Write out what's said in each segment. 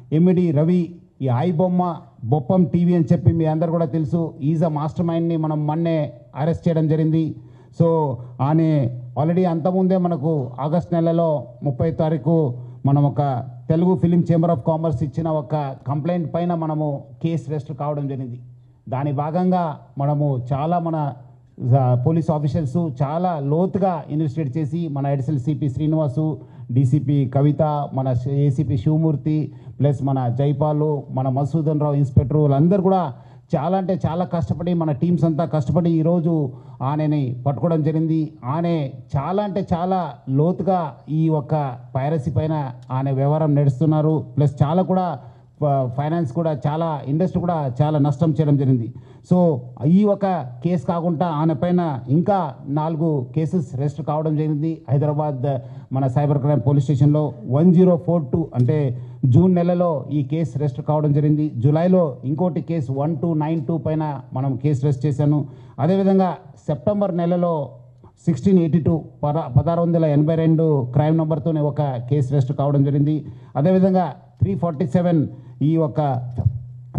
ఎమ్మిడి రవి ఈ ఐబొమ్మ బొప్పం టీవీ అని చెప్పి మీ అందరు కూడా తెలుసు. ఈజ్ అ మాస్టర్ మైండ్ని మనం మొన్నే అరెస్ట్ చేయడం జరిగింది. సో ఆయన ఆల్రెడీ అంతకుముందే మనకు ఆగస్ట్ నెలలో 30 తారీఖు మనం ఒక Telugu film chamber of commerce ఇచ్చిన ఒక కంప్లైంట్ పైన మనము కేసు రిజిస్టర్ కావడం జరిగింది. దాని భాగంగా మనము చాలా మన పోలీస్ ఆఫీసర్స్ చాలా లోతుగా ఇన్వెస్టిగేట్ చేసి మన అడిషనల్ సిపి శ్రీనివాసు, డీసీపీ కవిత, మన ఏసీపీ శివమూర్తి ప్లస్ మన జైపాలు, మన మధుసూదన్ రావు ఇన్స్పెక్టర్ వాళ్ళందరూ కూడా చాలా అంటే చాలా కష్టపడి మన టీమ్స్ అంతా కష్టపడి ఈరోజు ఆయనని పట్టుకోవడం జరిగింది. ఆయన చాలా అంటే చాలా లోతుగా ఈ ఒక్క పైరసీ పైన ఆయన వ్యవహారం నడుస్తున్నారు. ప్లస్ చాలా కూడా ఫైనాన్స్ కూడా చాలా ఇండస్ట్రీ కూడా చాలా నష్టం చేయడం జరిగింది. సో ఈ ఒక కేసు కాకుండా ఆయన పైన ఇంకా 4 కేసెస్ రిజిస్టర్ కావడం జరిగింది. హైదరాబాద్ మన సైబర్ క్రైమ్ పోలీస్ స్టేషన్లో 1042 అంటే జూన్ నెలలో ఈ కేసు రిజిస్టర్ కావడం జరిగింది. జూలైలో ఇంకోటి కేసు 1292 పైన మనం కేసు రిజిస్టర్ చేశాను. అదేవిధంగా సెప్టెంబర్ నెలలో 1682 1682 క్రైమ్ నెంబర్తోనే ఒక కేసు రిజిస్టర్ కావడం జరిగింది. అదేవిధంగా 347 ఈ ఒక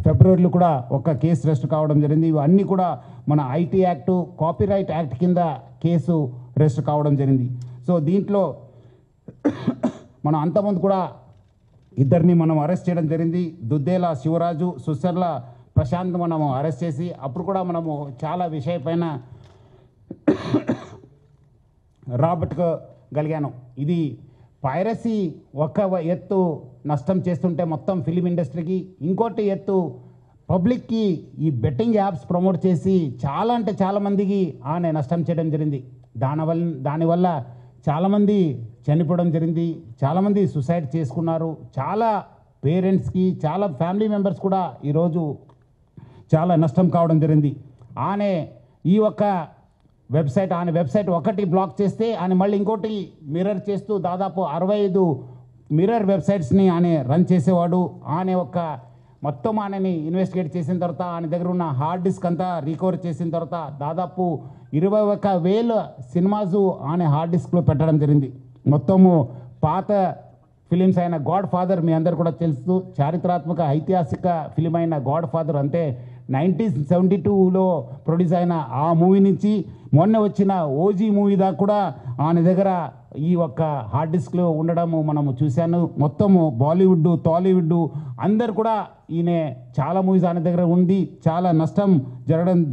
ఫిబ్రవరిలో కూడా ఒక కేసు రిజిస్టర్ కావడం జరిగింది. ఇవన్నీ కూడా మన ఐటీ యాక్ట్, కాపీరైట్ యాక్ట్ కింద కేసు రిజిస్టర్ కావడం జరిగింది. సో దీంట్లో మనం అంతకుముందు కూడా ఇద్దరిని మనం అరెస్ట్ చేయడం జరిగింది. దుద్దేల శివరాజు, సుసర్ల ప్రశాంత్ మనము అరెస్ట్ చేసి అప్పుడు కూడా మనము చాలా విషయపైన రాబట్టుకోగలిగాను. ఇది పైరసీ ఒక ఎత్తు నష్టం చేస్తుంటే మొత్తం ఫిలిం ఇండస్ట్రీకి, ఇంకోటి ఎత్తు పబ్లిక్కి ఈ బెట్టింగ్ యాప్స్ ప్రమోట్ చేసి చాలా అంటే చాలామందికి ఆయన నష్టం చేయడం జరిగింది. దానివల్ల చాలామంది చనిపోవడం జరిగింది, చాలామంది సూసైడ్ చేసుకున్నారు. చాలా పేరెంట్స్కి చాలా ఫ్యామిలీ మెంబర్స్ కూడా ఈరోజు చాలా నష్టం కావడం జరిగింది. ఆయన ఈ ఒక్క ఆయన వెబ్సైట్ ఒకటి బ్లాక్ చేస్తే ఆయన మళ్ళీ ఇంకోటి మిర్రర్ చేస్తూ దాదాపు 65 మిర్రర్ వెబ్సైట్స్ని ఆయన రన్ చేసేవాడు. ఆయన ఒక మొత్తం ఆయనని ఇన్వెస్టిగేట్ చేసిన తర్వాత ఆయన దగ్గర ఉన్న హార్డ్ డిస్క్ అంతా రికవర్ చేసిన తర్వాత దాదాపు 21,000 సినిమాసు ఆయన హార్డ్ డిస్క్లో పెట్టడం జరిగింది. మొత్తము పాత ఫిలిమ్స్ అయిన గాడ్ ఫాదర్ మీ అందరు కూడా తెలుసు, చారిత్రాత్మక ఐతిహాసిక ఫిలిం అయిన గాడ్ ఫాదర్ అంటే 1972లో ప్రొడ్యూస్ అయిన ఆ మూవీ నుంచి మొన్న వచ్చిన ఓజీ మూవీ దాకా కూడా ఆయన దగ్గర ఈ ఒక్క హార్డ్ డిస్క్లో ఉండడము మనము చూశాను. మొత్తము బాలీవుడ్, టాలీవుడ్ అందరు కూడా ఈయన చాలా మూవీస్ ఆయన దగ్గర ఉంది, చాలా నష్టం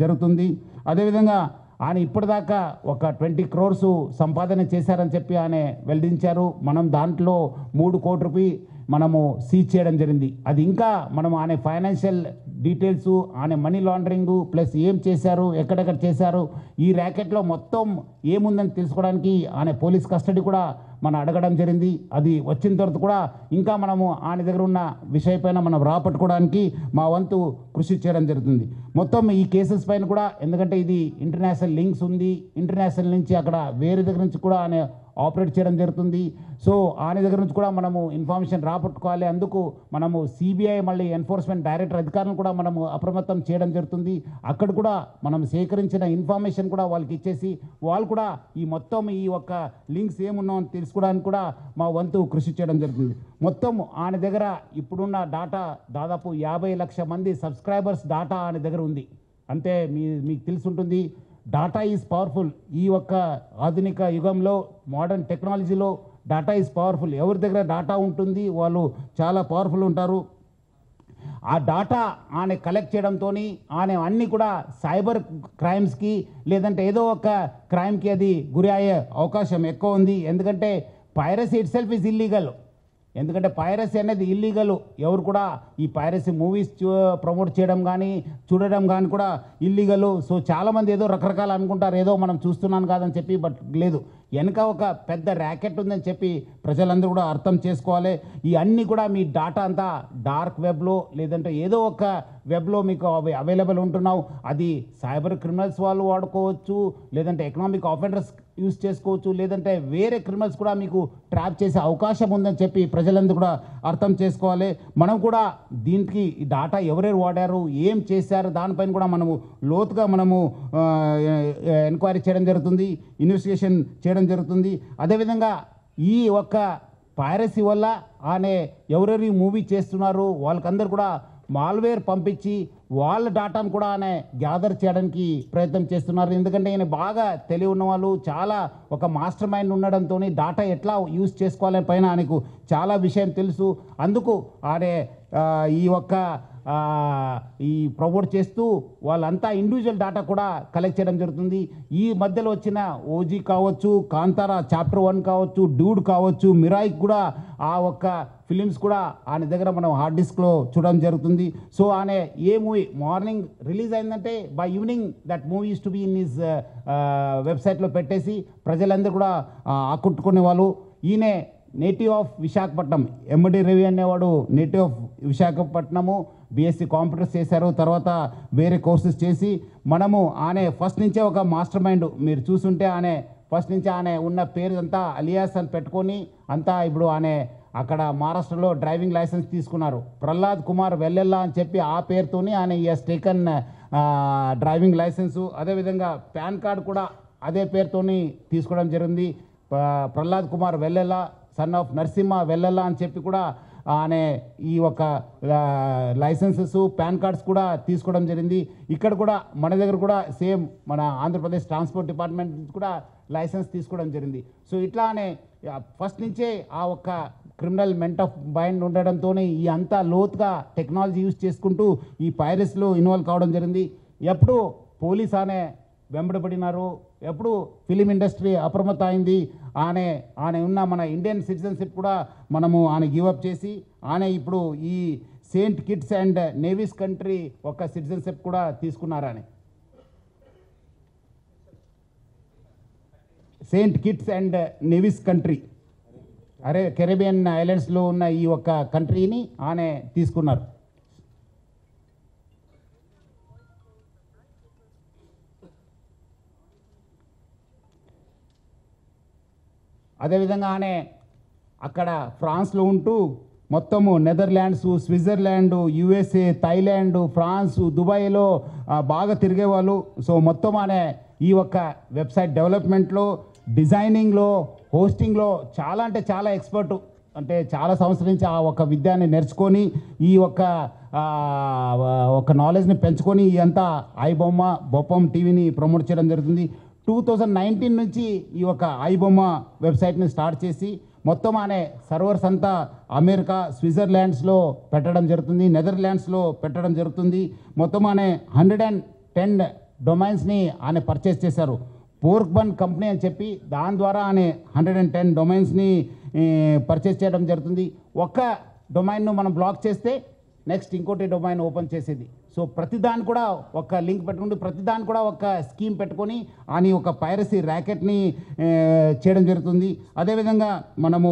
జరుగుతుంది. అదేవిధంగా ఆయన ఇప్పటిదాకా ఒక 20 crores సంపాదన చేశారని చెప్పి ఆయన వెల్లడించారు. మనం దాంట్లో 3 కోట్ల రూపాయలు మనము సీజ్ చేయడం జరిగింది. అది ఇంకా మనం ఆయన ఫైనాన్షియల్ డీటెయిల్స్, ఆయన మనీ లాండరింగ్ ప్లస్ ఏం చేశారు, ఎక్కడెక్కడ చేశారు, ఈ ర్యాకెట్లో మొత్తం ఏముందని తెలుసుకోవడానికి ఆయన పోలీస్ కస్టడీ కూడా మనం అడగడం జరిగింది. అది వచ్చిన తర్వాత కూడా ఇంకా మనము ఆయన దగ్గర ఉన్న విషయపైన మనం రాపట్టుకోవడానికి మా వంతు కృషి చేయడం జరుగుతుంది. మొత్తం ఈ కేసెస్ పైన కూడా ఎందుకంటే ఇది ఇంటర్నేషనల్ లింక్స్ ఉంది, ఇంటర్నేషనల్ నుంచి అక్కడ వేరే దగ్గర నుంచి కూడా ఆయన ఆపరేట్ చేయడం జరుగుతుంది. సో ఆయన దగ్గర నుంచి కూడా మనము ఇన్ఫర్మేషన్ రాపట్టుకోవాలి. అందుకు మనము సిబిఐ మళ్ళీ ఎన్ఫోర్స్మెంట్ డైరెక్టర్ అధికారులను కూడా మనము అప్రమత్తం చేయడం జరుగుతుంది. అక్కడ కూడా మనం సేకరించిన ఇన్ఫర్మేషన్ కూడా వాళ్ళకి ఇచ్చేసి వాళ్ళు కూడా ఈ మొత్తం ఈ ఒక్క లింక్స్ ఏమున్నామని తెలుసుకోవడానికి కూడా మా వంతు కృషి చేయడం జరుగుతుంది. మొత్తం ఆయన దగ్గర ఇప్పుడున్న డాటా దాదాపు 50 లక్షల మంది సబ్స్క్రైబర్స్ డాటా ఆయన దగ్గర ఉంది. అంటే మీకు తెలిసి ఉంటుంది, డాటా ఈజ్ పవర్ఫుల్. ఈ ఒక్క ఆధునిక యుగంలో మోడర్న్ టెక్నాలజీలో డాటా ఈజ్ పవర్ఫుల్. ఎవరి దగ్గర డాటా ఉంటుంది వాళ్ళు చాలా పవర్ఫుల్ ఉంటారు. ఆ డాటా ఆయన కలెక్ట్ చేయడంతో ఆయన అన్నీ కూడా సైబర్ క్రైమ్స్కి లేదంటే ఏదో ఒక క్రైమ్కి అది గురి అయ్యే అవకాశం ఎక్కువ ఉంది. ఎందుకంటే piracy itself is illegal. ఎందుకంటే పైరసీ అనేది ఇల్లీగల్. ఎవరు కూడా ఈ పైరసీ మూవీస్ ప్రమోట్ చేయడం కానీ చూడడం కానీ కూడా ఇల్లీగల్. సో చాలామంది ఏదో రకరకాలు అనుకుంటారు, ఏదో మనం చూస్తున్నాను కాదని చెప్పి, బట్ లేదు, వెనక ఒక పెద్ద ర్యాకెట్ ఉందని చెప్పి ప్రజలందరూ కూడా అర్థం చేసుకోవాలి. ఈ అన్నీ కూడా మీ డాటా అంతా డార్క్ వెబ్లో లేదంటే ఏదో ఒక వెబ్లో మీకు అవైలబుల్ ఉంటున్నావు. అది సైబర్ క్రిమినల్స్ వాళ్ళు వాడుకోవచ్చు, లేదంటే ఎకనామిక్ ఆఫెండర్స్ యూజ్ చేసుకోవచ్చు, లేదంటే వేరే క్రిమినల్స్ కూడా మీకు ట్రాప్ చేసే అవకాశం ఉందని చెప్పి ప్రజలందరూ కూడా అర్థం చేసుకోవాలి. మనం కూడా దీనికి ఈ డాటా ఎవరెవరు వాడారు, ఏం చేశారు, దానిపైన కూడా మనము లోతుగా మనము ఎంక్వైరీ చేయడం జరుగుతుంది, ఇన్వెస్టిగేషన్ చేయడం జరుగుతుంది. అదేవిధంగా ఈ ఒక్క పైరసీ వల్ల ఆనే ఎవరెవరి మూవీ చేస్తున్నారు వాళ్ళకందరూ కూడా మాల్వేర్ పంపించి వాళ్ళ డాటాను కూడా ఆయన గ్యాదర్ చేయడానికి ప్రయత్నం చేస్తున్నారు. ఎందుకంటే ఈయన బాగా తెలివి ఉన్న వాళ్ళు, చాలా ఒక మాస్టర్ మైండ్ ఉండడంతో డాటా ఎట్లా యూజ్ చేసుకోవాలని పైన ఆయనకు చాలా విషయం తెలుసు. అందుకు ఆయన ఈ ప్రమోట్ చేస్తూ వాళ్ళంతా ఇండివిజువల్ డాటా కూడా కలెక్ట్ చేయడం జరుగుతుంది. ఈ మధ్యలో వచ్చిన ఓజీ కావచ్చు, కాంతారా చాప్టర్ 1 కావచ్చు, డ్యూడ్ కావచ్చు, మిరాయిక్ కూడా ఆ ఒక్క ఫిలిమ్స్ కూడా ఆయన దగ్గర మనం హార్డ్ డిస్క్లో చూడడం జరుగుతుంది. సో ఆయన ఏ మూవీ మార్నింగ్ రిలీజ్ అయిందంటే by evening that movie use to be in his వెబ్సైట్లో పెట్టేసి ప్రజలందరూ కూడా ఆకట్టుకునే వాళ్ళు. ఈయనే నేటివ్ ఆఫ్ విశాఖపట్నం, ఎండి రవి అనేవాడు native of Visakhapatnam, BSc computers చేశారు. తర్వాత వేరే కోర్సెస్ చేసి మనము ఆయన ఫస్ట్ నుంచే ఒక మాస్టర్ మైండ్. మీరు చూస్తుంటే ఆయన ఫస్ట్ నుంచి ఆయన ఉన్న పేరు అంతా అలియాస్ అని పెట్టుకొని అంతా ఇప్పుడు ఆయన అక్కడ మహారాష్ట్రలో డ్రైవింగ్ లైసెన్స్ తీసుకున్నారు. ప్రహ్లాద్ కుమార్ వెల్లెల్లా అని చెప్పి ఆ పేరుతోని ఆయన ఈఎస్ టేకన్ డ్రైవింగ్ లైసెన్సు. అదేవిధంగా పాన్ కార్డు కూడా అదే పేరుతోని తీసుకోవడం జరిగింది. ప్రహ్లాద్ కుమార్ వెల్లెల్లా, సన్ ఆఫ్ నరసింహ వెల్లెల్లా అని చెప్పి కూడా ఆయన ఈ ఒక లైసెన్సెస్, పాన్ కార్డ్స్ కూడా తీసుకోవడం జరిగింది. ఇక్కడ కూడా మన దగ్గర కూడా సేమ్ మన ఆంధ్రప్రదేశ్ ట్రాన్స్పోర్ట్ డిపార్ట్మెంట్ నుంచి కూడా లైసెన్స్ తీసుకోవడం జరిగింది. సో ఇట్లానే ఫస్ట్ నుంచే ఆ ఒక్క క్రిమినల్ మెంట్ ఆఫ్ మైండ్ ఉండడంతో ఈ అంతా లోతుగా టెక్నాలజీ యూజ్ చేసుకుంటూ ఈ పైరసీలో ఇన్వాల్వ్ కావడం జరిగింది. ఎప్పుడు పోలీస్ ఆనే వెంబడబడినారు, ఎప్పుడు ఫిలిం ఇండస్ట్రీ అప్రమత్తం అయింది. ఆయన ఉన్న మన ఇండియన్ సిటిజన్షిప్ కూడా మనము ఆయన గివప్ చేసి ఆయన ఇప్పుడు ఈ Saint Kitts and Nevis country ఒక సిటిజన్షిప్ కూడా తీసుకున్నారని. Saint Kitts and Nevis country Caribbean ఐలాండ్స్లో ఉన్న ఈ ఒక కంట్రీని ఆయన తీసుకున్నారు. అదేవిధంగా ఆయన అక్కడ ఫ్రాన్స్లో ఉంటూ మొత్తము Netherlands, Switzerland, USA, Thailand, France, దుబాయ్లో బాగా తిరిగేవాళ్ళు. సో మొత్తం ఆయన ఈ ఒక్క వెబ్సైట్ డెవలప్మెంట్లో, డిజైనింగ్లో, హోస్టింగ్లో చాలా అంటే చాలా ఎక్స్పర్టు. అంటే చాలా సంవత్సరం నుంచి ఆ ఒక విద్యాన్ని నేర్చుకొని ఈ ఒక నాలెడ్జ్ని పెంచుకొని ఈ అంతా ఐబొమ్మ బొప్పం టీవీని ప్రమోట్ చేయడం జరుగుతుంది. 2019 నుంచి ఈ ఒక ఐబొమ్మ వెబ్సైట్ని స్టార్ట్ చేసి మొత్తం అనే సర్వర్స్ అంతా అమెరికా, స్విట్జర్లాండ్స్లో పెట్టడం జరుగుతుంది, నెదర్లాండ్స్లో పెట్టడం జరుగుతుంది. మొత్తం అనే 110 డొమైన్స్ని ఆయన పర్చేస్ చేశారు. పోర్క్ బన్ కంపెనీ అని చెప్పి దాని ద్వారా ఆయన 110 డొమైన్స్ని పర్చేస్ చేయడం జరుగుతుంది. ఒక్క డొమైన్ను మనం బ్లాక్ చేస్తే నెక్స్ట్ ఇంకోటి డొమైన్ ఓపెన్ చేసేది. సో ప్రతిదాన్ని కూడా ఒక లింక్ పెట్టుకుంటూ ప్రతిదాన్ని కూడా ఒక స్కీమ్ పెట్టుకొని అని ఒక పైరసీ ర్యాకెట్ని చేయడం జరుగుతుంది. అదేవిధంగా మనము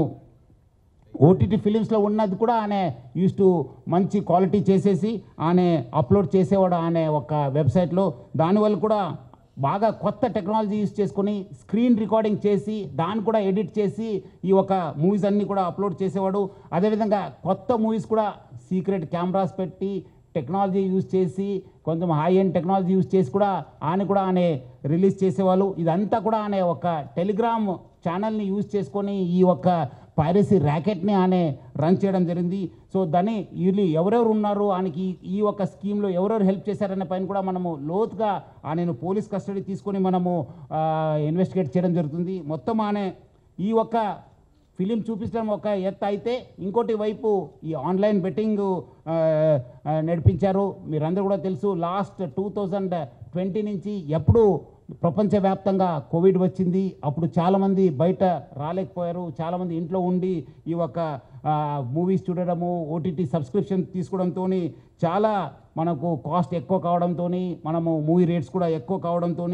ఓటీటీ ఫిలిమ్స్లో ఉన్నది కూడా ఆయన యూస్ టు మంచి క్వాలిటీ చేసేసి ఆయన అప్లోడ్ చేసేవాడు ఆయన ఒక వెబ్సైట్లో. దానివల్ల కూడా బాగా కొత్త టెక్నాలజీ యూస్ చేసుకొని స్క్రీన్ రికార్డింగ్ చేసి దాన్ని కూడా ఎడిట్ చేసి ఈ ఒక మూవీస్ అన్నీ కూడా అప్లోడ్ చేసేవాడు. అదేవిధంగా కొత్త మూవీస్ కూడా సీక్రెట్ కెమెరాస్ పెట్టి టెక్నాలజీ యూజ్ చేసి కొంచెం హై ఎండ్ టెక్నాలజీ యూజ్ చేసి కూడా ఆయన రిలీజ్ చేసేవాళ్ళు. ఇదంతా కూడా ఆయన ఒక టెలిగ్రామ్ ఛానల్ని యూజ్ చేసుకొని ఈ ఒక పైరసీ ర్యాకెట్ని ఆయన రన్ చేయడం జరిగింది. సో దాన్ని వీళ్ళు ఎవరెవరు ఉన్నారు ఆయనకి ఈ ఒక స్కీమ్లో ఎవరెవరు హెల్ప్ చేశారనే పైన కూడా మనము లోతుగా ఆయనను పోలీస్ కస్టడీ తీసుకొని మనము ఇన్వెస్టిగేట్ చేయడం జరుగుతుంది. మొత్తం ఆయన ఈ ఒక ఫిలిం చూపించడం ఒక ఎత్తు అయితే ఇంకోటి వైపు ఈ ఆన్లైన్ బెట్టింగ్ నడిపించారు. మీరందరూ కూడా తెలుసు లాస్ట్ 2020 నుంచి ఎప్పుడు ప్రపంచవ్యాప్తంగా కోవిడ్ వచ్చింది. అప్పుడు చాలామంది బయట రాలేకపోయారు, చాలామంది ఇంట్లో ఉండి ఈ ఒక మూవీస్ చూడడము, ఓటీటీ సబ్స్క్రిప్షన్ తీసుకోవడంతో చాలా మనకు కాస్ట్ ఎక్కువ కావడంతో మనము మూవీ రేట్స్ కూడా ఎక్కువ కావడంతో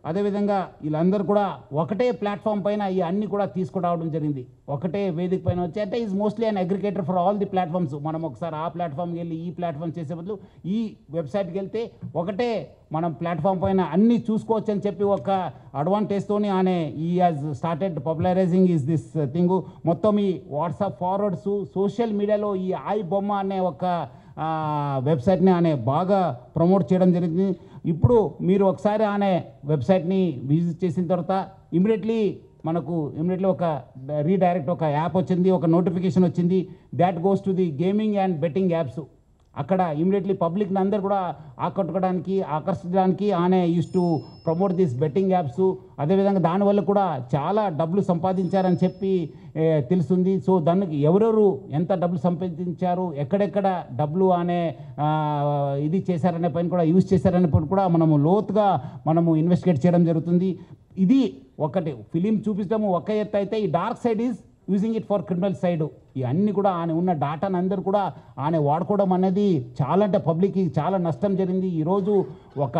అదేవిధంగా వీళ్ళందరూ కూడా ఒకటే ప్లాట్ఫామ్ పైన ఈ అన్ని కూడా తీసుకురావడం జరిగింది. ఒకటే వేదిక పైన వచ్చి అంటే is mostly an aggregator for all the platforms. మనం ఒకసారి ఆ ప్లాట్ఫామ్కి వెళ్ళి ఈ ప్లాట్ఫామ్ చేసే బదులు ఈ వెబ్సైట్కి వెళ్తే ఒకటే మనం ప్లాట్ఫామ్ పైన అన్నీ చూసుకోవచ్చు అని చెప్పి ఒక అడ్వాంటేజ్తోని ఆయన ఈ has started popularising is this thing. మొత్తం ఈ వాట్సాప్ ఫార్వర్డ్స్, సోషల్ మీడియాలో ఈ ఐ బొమ్మ అనే ఒక వెబ్సైట్ని ఆయన బాగా ప్రమోట్ చేయడం జరిగింది. ఇప్పుడు మీరు ఒకసారి ఆయన వెబ్సైట్ని విజిట్ చేసిన తర్వాత ఇమీడియట్లీ మనకు ఇమీడియట్లీ ఒక రీడైరెక్ట్ ఒక యాప్ వచ్చింది, ఒక నోటిఫికేషన్ వచ్చింది, that goes to the gaming and betting apps. అక్కడ ఇమీడియట్లీ పబ్లిక్ని అందరు కూడా ఆకర్షించడానికి ఆనే use to promote this betting apps. అదేవిధంగా దానివల్ల కూడా చాలా డబ్బులు సంపాదించారని చెప్పి తెలుస్తుంది. సో దానికి ఎవరెవరు ఎంత డబ్బులు సంపాదించారు, ఎక్కడెక్కడ డబ్బులు అనే ఇది చేశారనే పైన కూడా యూజ్ చేశారనే పైన కూడా మనము లోతుగా మనము ఇన్వెస్టిగేట్ చేయడం జరుగుతుంది. ఇది ఒకటి ఫిలిం చూపించడము ఒక ఎత్తు అయితే, ఈ dark side is using it for criminal side. ఇవన్నీ కూడా ఆయన ఉన్న డాటాను అందరూ కూడా ఆయన వాడుకోవడం అనేది చాలా అంటే పబ్లిక్కి చాలా నష్టం జరిగింది. ఈరోజు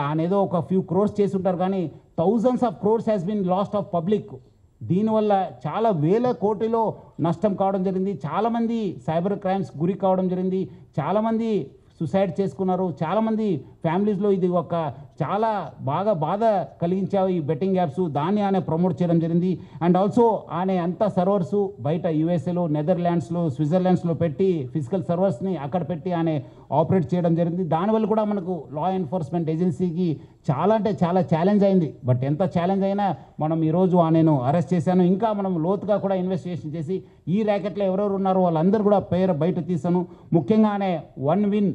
ఆయన ఏదో ఒక ఫ్యూ క్రోర్స్ చేసి ఉంటారు, కానీ thousands of crores has been lost of public. దీనివల్ల చాలా వేల కోటిలో నష్టం కావడం జరిగింది. చాలామంది సైబర్ క్రైమ్స్ గురి కావడం జరిగింది. చాలామంది సుసైడ్ చేసుకున్నారు. చాలామంది ఫ్యామిలీస్లో ఇది ఒక చాలా బాధ కలిగించావు ఈ బెట్టింగ్ యాప్స్. దాన్ని ఆయన ప్రమోట్ చేయడం జరిగింది. అండ్ ఆల్సో ఆయన అంత సర్వర్స్ బయట యూఎస్ఏలో, నెదర్లాండ్స్లో, స్విట్జర్లాండ్స్లో పెట్టి ఫిజికల్ సర్వర్స్ని అక్కడ పెట్టి ఆయన ఆపరేట్ చేయడం జరిగింది. దానివల్ల కూడా మనకు లా ఎన్ఫోర్స్మెంట్ ఏజెన్సీకి చాలా అంటే చాలా ఛాలెంజ్ అయింది. బట్ ఎంత ఛాలెంజ్ అయినా మనం ఈరోజు నేను అరెస్ట్ చేశాను. ఇంకా మనం లోతుగా కూడా ఇన్వెస్టిగేషన్ చేసి ఈ ర్యాకెట్లో ఎవరెవరు ఉన్నారో వాళ్ళందరూ కూడా పేరు బయట తీసాను. ముఖ్యంగానే 1win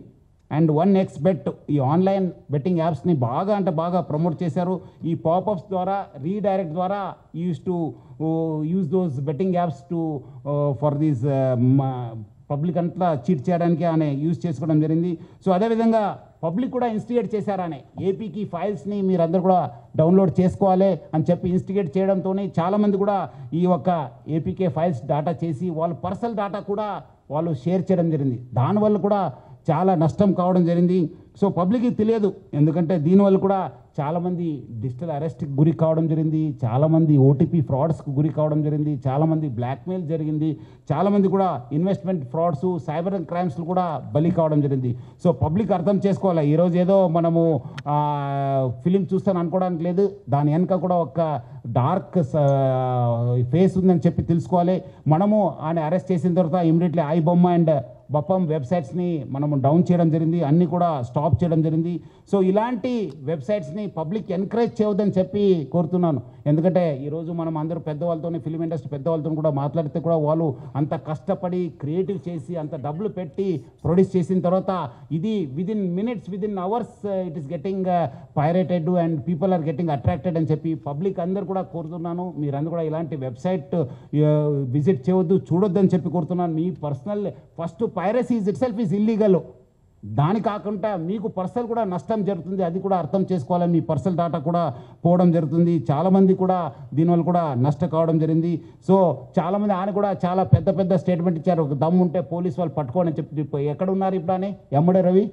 అండ్ 1xBet ఈ ఆన్లైన్ బెట్టింగ్ యాప్స్ని బాగా ప్రమోట్ చేశారు. ఈ పాపప్స్ ద్వారా, రీడైరెక్ట్ ద్వారా use those betting apps to for these public అంతా చీట్ చేయడానికి ఆయన యూజ్ చేసుకోవడం జరిగింది. సో అదేవిధంగా పబ్లిక్ కూడా ఇన్స్టిగేట్ చేశారని ఏపీకి ఫైల్స్ని మీరందరూ కూడా డౌన్లోడ్ చేసుకోవాలి అని చెప్పి ఇన్స్టిగేట్ చేయడంతో చాలామంది కూడా ఈ యొక్క ఏపీకే ఫైల్స్ డాటా చేసి వాళ్ళ పర్సనల్ డాటా కూడా వాళ్ళు షేర్ చేయడం జరిగింది. దానివల్ల కూడా చాలా నష్టం కావడం జరిగింది. సో పబ్లిక్కి తెలియదు, ఎందుకంటే దీనివల్ల కూడా చాలామంది డిజిటల్ అరెస్ట్కి గురి కావడం జరిగింది. చాలామంది ఓటీపీ ఫ్రాడ్స్కి గురి కావడం జరిగింది. చాలామంది బ్లాక్మెయిల్ జరిగింది. చాలామంది కూడా ఇన్వెస్ట్మెంట్ ఫ్రాడ్స్, సైబర్ క్రైమ్స్లు కూడా బలి కావడం జరిగింది. సో పబ్లిక్ అర్థం చేసుకోవాలి, ఈరోజు ఏదో మనము ఫిలిం చూస్తాను అనుకోవడానికి లేదు. దాని వెనుక కూడా ఒక డార్క్ ఫేస్ ఉందని చెప్పి తెలుసుకోవాలి. మనము ఆయన అరెస్ట్ చేసిన తర్వాత ఇమీడియట్లీ ఐబొమ్మ అండ్ బప్పం వెబ్సైట్స్ని మనము డౌన్ చేయడం జరిగింది, అన్నీ కూడా స్టాప్ చేయడం జరిగింది. సో ఇలాంటి వెబ్సైట్స్ని పబ్లిక్ ఎంకరేజ్ చేయవద్దని చెప్పి కోరుతున్నాను. ఎందుకంటే ఈరోజు మనం అందరూ పెద్దవాళ్ళతో, ఫిలిం ఇండస్ట్రీ పెద్దవాళ్ళతో కూడా మాట్లాడితే కూడా వాళ్ళు అంత కష్టపడి క్రియేటివ్ చేసి అంత డబ్బులు పెట్టి ప్రొడ్యూస్ చేసిన తర్వాత ఇది within minutes, within hours it is getting pirated and people are getting attracted అని చెప్పి పబ్లిక్ అందరూ కూడా కోరుతున్నాను. మీరందరూ కూడా ఇలాంటి వెబ్సైట్ విజిట్ చేయవద్దు, చూడొద్దని చెప్పి కోరుతున్నాను. మీ personal first piracy itself is illegal. దాని కాకుండా మీకు పర్సనల్ కూడా నష్టం జరుగుతుంది, అది కూడా అర్థం చేసుకోవాలి. మీ పర్సనల్ డేటా కూడా పోవడం జరుగుతుంది. చాలామంది కూడా దీనివల్ల కూడా నష్టం కావడం జరిగింది. సో చాలామంది ఆయన కూడా చాలా పెద్ద స్టేట్మెంట్ ఇచ్చారు. దమ్ము ఉంటే పోలీసు వాళ్ళు పట్టుకోండి అని చెప్పి. ఎక్కడ ఉన్నారు ఇప్పుడు అని ఎమ్మడే రవి?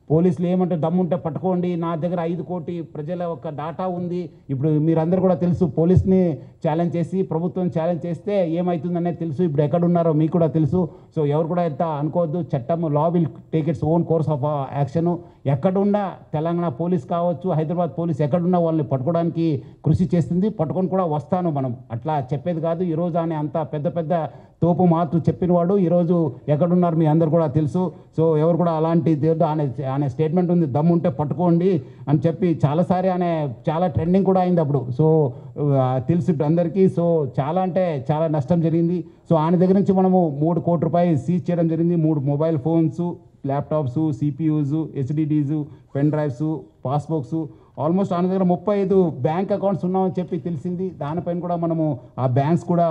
పోలీసులు ఏమంటే దమ్ముంటే పట్టుకోండి, నా దగ్గర 5 కోటి ప్రజల ఒక డాటా ఉంది. ఇప్పుడు మీరందరూ కూడా తెలుసు, పోలీస్ని ఛాలెంజ్ చేసి ప్రభుత్వం ఛాలెంజ్ చేస్తే ఏమవుతుందనేది తెలుసు. ఇప్పుడు ఎక్కడున్నారో మీకు కూడా తెలుసు. సో ఎవరు కూడా ఎంత అనుకోవద్దు, చట్టం law will take its own course of action. ఎక్కడున్నా తెలంగాణ పోలీస్ కావచ్చు, హైదరాబాద్ పోలీస్ ఎక్కడున్నా వాళ్ళని పట్టుకోవడానికి కృషి చేస్తుంది. పట్టుకొని కూడా వస్తాను. మనం అట్లా చెప్పేది కాదు. ఈరోజు ఆయన అంత పెద్ద తోపు మాటలు చెప్పినవాడు ఈరోజు ఎక్కడున్నారు మీ అందరు కూడా తెలుసు. సో ఎవరు కూడా అలాంటి ఆయన స్టేట్మెంట్ ఉంది, దమ్ముంటే పట్టుకోండి అని చెప్పి చాలాసారి ఆయన చాలా ట్రెండింగ్ కూడా అయింది అప్పుడు. సో తెలుసు అందరికీ. సో చాలా అంటే చాలా నష్టం జరిగింది. సో ఆయన దగ్గర నుంచి మనము 3 కోట్ల రూపాయలు సీజ్ చేయడం జరిగింది. 3 mobile phones, laptops, CPUs, HDDs, pen drives, passbooks, almost ఆయన దగ్గర 35 బ్యాంక్ అకౌంట్స్ ఉన్నామని చెప్పి తెలిసింది. దానిపైన కూడా మనము ఆ బ్యాంక్స్ కూడా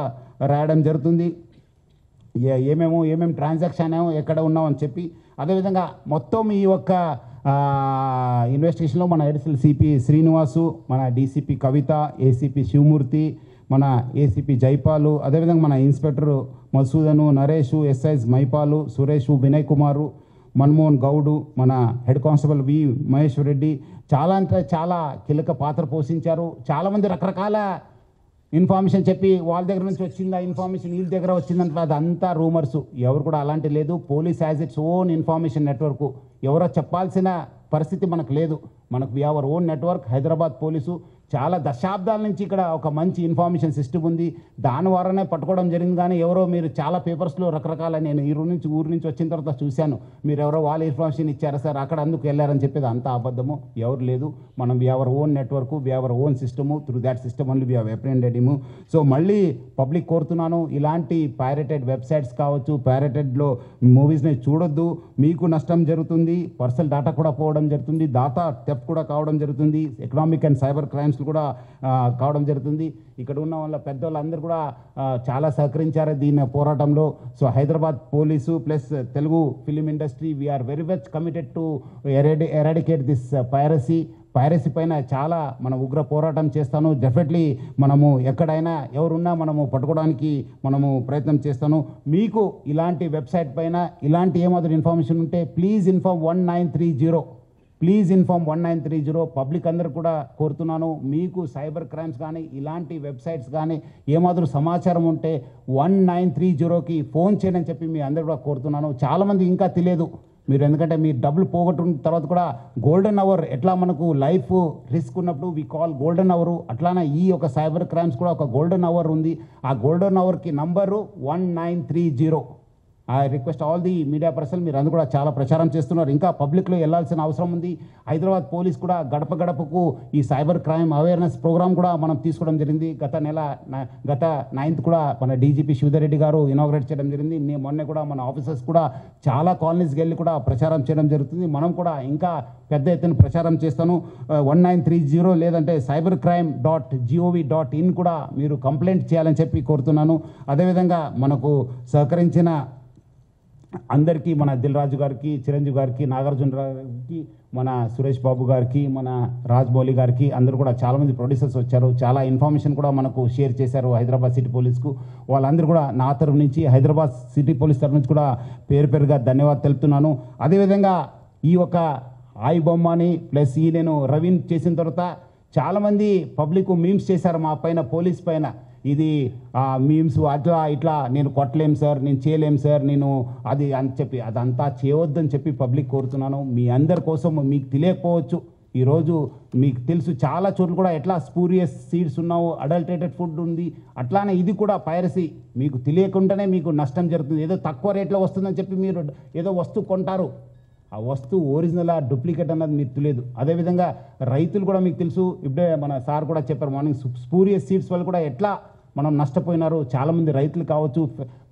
రాయడం జరుగుతుంది, ఏమేమి ట్రాన్సాక్షన్ ఎక్కడ ఉన్నామని చెప్పి. అదేవిధంగా మొత్తం ఈ యొక్క ఇన్వెస్టిగేషన్లో మన ఎడిషనల్ సిపి శ్రీనివాసు, మన డీసీపీ కవిత, ఏసీపీ శివమూర్తి, మన ఏసీపీ జైపాలు, అదేవిధంగా మన ఇన్స్పెక్టర్ మసూదను, నరేషు, ఎస్ఐస్ మైపాలు, సురేషు, వినయ్ కుమారు, మన్మోహన్ గౌడు, మన హెడ్ కానిస్టేబుల్ వి మహేశ్వర్ రెడ్డి చాలా అంటే చాలా కీలక పాత్ర పోషించారు. చాలామంది రకరకాల ఇన్ఫర్మేషన్ చెప్పి వాళ్ళ దగ్గర నుంచి వచ్చిందా ఇన్ఫర్మేషన్, వీళ్ళ దగ్గర వచ్చిందంటే అదంతా రూమర్స్. ఎవరు కూడా అలాంటి లేదు. Police has its own information network. ఎవరో చెప్పాల్సిన పరిస్థితి మనకు లేదు. మనకు we our own network. Hyderabad police చాలా దశాబ్దాల నుంచి ఇక్కడ ఒక మంచి ఇన్ఫర్మేషన్ సిస్టమ్ ఉంది. దాని ద్వారానే పట్టుకోవడం జరిగింది. కానీ ఎవరో మీరు చాలా పేపర్స్లో రకరకాల నేను ఈ ఊరు నుంచి వచ్చిన తర్వాత చూశాను, మీరు ఎవరో వాళ్ళ ఇన్ఫర్మేషన్ ఇచ్చారా సార్, అక్కడ అందుకు వెళ్ళారని చెప్పేది అంతా అబద్ధము. ఎవరు లేదు, మనం we our own network, we our own system, through that system only we have apprehended him. So మళ్ళీ పబ్లిక్ కోరుతున్నాను, ఇలాంటి పైరేటెడ్ వెబ్సైట్స్ కావచ్చు, పైరేటెడ్లో మూవీస్ని చూడొద్దు. మీకు నష్టం జరుగుతుంది, పర్సనల్ డేటా కూడా పోవడం జరుగుతుంది, డేటా థెఫ్ట్ కూడా కావడం జరుగుతుంది, ఎకనామిక్ అండ్ సైబర్ క్రైమ్స్ కూడా కావడం జరుగుతుంది. ఇక్కడ ఉన్న వాళ్ళ పెద్దవాళ్ళందరూ కూడా చాలా సహకరించారు దీని పోరాటంలో. So Hyderabad police plus Telugu film industry we are very much committed to eradicate this piracy పైన చాలా మనం ఉగ్ర పోరాటం చేస్తాను. డెఫినెట్లీ మనము ఎక్కడైనా ఎవరున్నా మనము పట్టుకోవడానికి మనము ప్రయత్నం చేస్తాను. మీకు ఇలాంటి వెబ్సైట్ పైన ఇలాంటి ఏమాత్రం ఇన్ఫర్మేషన్ ఉంటే please inform 1930. Please inform 1930. Public అందరూ కూడా కోరుతున్నాను, మీకు సైబర్ క్రైమ్స్ కానీ ఇలాంటి వెబ్సైట్స్ కానీ ఏమాత్రం సమాచారం ఉంటే 1930కి ఫోన్ చేయని చెప్పి మీ అందరూ కూడా కోరుతున్నాను. చాలామంది ఇంకా తెలియదు మీరు, ఎందుకంటే మీరు డబ్బులు పోగొట్టిన తర్వాత కూడా గోల్డెన్ అవర్ ఎట్లా మనకు లైఫ్ రిస్క్ ఉన్నప్పుడు వి కాల్ గోల్డెన్ అవర్, అట్లానే ఈ ఒక సైబర్ క్రైమ్స్ కూడా ఒక గోల్డెన్ అవర్ ఉంది. ఆ గోల్డెన్ అవర్కి number 1930. I request all the media person, మీరు అందరూ కూడా చాలా ప్రచారం చేస్తున్నారు. ఇంకా పబ్లిక్లో వెళ్ళాల్సిన అవసరం ఉంది. హైదరాబాద్ పోలీస్ కూడా గడప గడపకు ఈ సైబర్ క్రైమ్ అవేర్నెస్ ప్రోగ్రామ్ కూడా మనం తీసుకోవడం జరిగింది. గత 9th కూడా మన డీజీపీ శివధర్ రెడ్డి గారు ఇనాగ్రేట్ చేయడం జరిగింది. మొన్న కూడా మన ఆఫీసర్స్ కూడా చాలా కాలనీస్కి వెళ్ళి కూడా ప్రచారం చేయడం జరుగుతుంది. మనం కూడా ఇంకా పెద్ద ఎత్తున ప్రచారం చేస్తాను. 1930 లేదంటే cybercrime.gov.in కూడా మీరు కంప్లైంట్ చేయాలని చెప్పి కోరుతున్నాను. అదేవిధంగా మనకు సహకరించిన అందరికీ, మన దిల్ రాజు గారికి, చిరంజీవి గారికి, నాగార్జున గారికి, మన సురేష్ బాబు గారికి, మన రాజ్మౌళి గారికి, అందరూ కూడా చాలామంది ప్రొడ్యూసర్స్ వచ్చారు. చాలా ఇన్ఫర్మేషన్ కూడా మనకు షేర్ చేశారు హైదరాబాద్ సిటీ పోలీస్కు. వాళ్ళందరూ కూడా నా తరఫు నుంచి, హైదరాబాద్ సిటీ పోలీస్ తరఫు నుంచి కూడా పేరుగా ధన్యవాదాలు తెలుపుతున్నాను. అదేవిధంగా ఈ ఒక ఆయి బొమ్మని ప్లస్ ఈ నేను రవీన్ చేసిన తర్వాత చాలామంది పబ్లిక్ మీమ్స్ చేశారు మా పైన, పోలీస్ పైన. ఇది మీమ్స్ అట్లా ఇట్లా నేను కొట్టలేం సార్, నేను చేయలేం సార్, నేను అది అని చెప్పి అదంతా చేయవద్దని చెప్పి పబ్లిక్ కోరుతున్నాను. మీ అందరి కోసం, మీకు తెలియకపోవచ్చు, ఈరోజు మీకు తెలుసు చాలా చోట్ల కూడా ఎట్లా స్పూరియస్ సీడ్స్ ఉన్నావు, అడల్టరేటెడ్ ఫుడ్ ఉంది. అట్లానే ఇది కూడా పైరసీ, మీకు తెలియకుండానే మీకు నష్టం జరుగుతుంది. ఏదో తక్కువ రేట్లో వస్తుందని చెప్పి మీరు ఏదో వస్తువు కొంటారు, ఆ వస్తువు ఒరిజినల్ డూప్లికేట్ అన్నది మీకు తెలియదు. అదేవిధంగా రైతులు కూడా మీకు తెలుసు, ఇప్పుడే మన సార్ కూడా చెప్పారు మార్నింగ్, స్పూరియస్ సీడ్స్ వల్ల కూడా ఎట్లా మనం నష్టపోయినారు. చాలామంది రైతులు కావచ్చు,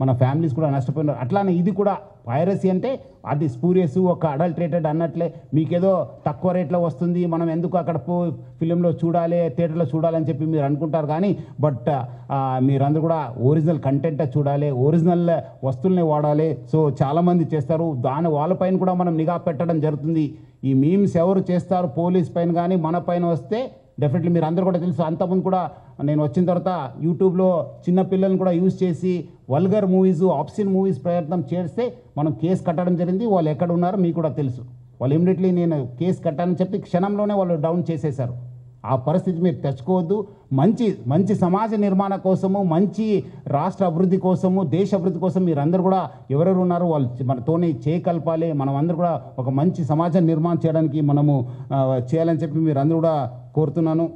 మన ఫ్యామిలీస్ కూడా నష్టపోయినారు. అట్లానే ఇది కూడా పైరసీ అంటే అది స్పూరియస్, ఒక అడల్టరేటెడ్ అన్నట్లే. మీకేదో తక్కువ రేట్లో వస్తుంది, మనం ఎందుకు అక్కడ ఫిలింలో చూడాలి, థియేటర్లో చూడాలని చెప్పి మీరు అనుకుంటారు. కానీ బట్ మీరందరూ కూడా ఒరిజినల్ కంటెంటే చూడాలి, ఒరిజినల్ వస్తువుల్ని వాడాలి. సో చాలామంది చేస్తారు, వాళ్ళపైన కూడా మనం నిఘా పెట్టడం జరుగుతుంది. ఈ మీమ్స్ ఎవరు చేస్తారు పోలీస్ పైన కానీ మన పైన వస్తే డెఫినెట్లీ మీరు అందరూ కూడా తెలుసు. అంతకుముందు కూడా నేను వచ్చిన తర్వాత యూట్యూబ్లో చిన్న పిల్లల్ని కూడా యూజ్ చేసి వల్గర్ మూవీస్, ఆప్సిన్ మూవీస్ ప్రయత్నం చేస్తే మనం కేసు కట్టడం జరిగింది. వాళ్ళు ఎక్కడ ఉన్నారో మీకు కూడా తెలుసు. వాళ్ళు ఇమ్మీడియట్లీ నేను కేసు కట్టానని చెప్పి క్షణంలోనే వాళ్ళు డౌన్ చేసేశారు. ఆ పరిస్థితి మీరు తెచ్చుకోవద్దు. మంచి సమాజ నిర్మాణ కోసము, మంచి రాష్ట్ర అభివృద్ధి కోసము, దేశ అభివృద్ధి కోసం మీరందరూ కూడా ఎవరెవరు ఉన్నారో వాళ్ళు మనతోనే చేయకల్పాలి. మనం అందరూ కూడా ఒక మంచి సమాజం నిర్మాణం చేయడానికి మనము చేయాలని చెప్పి మీరందరూ కూడా కోరుతున్నాను.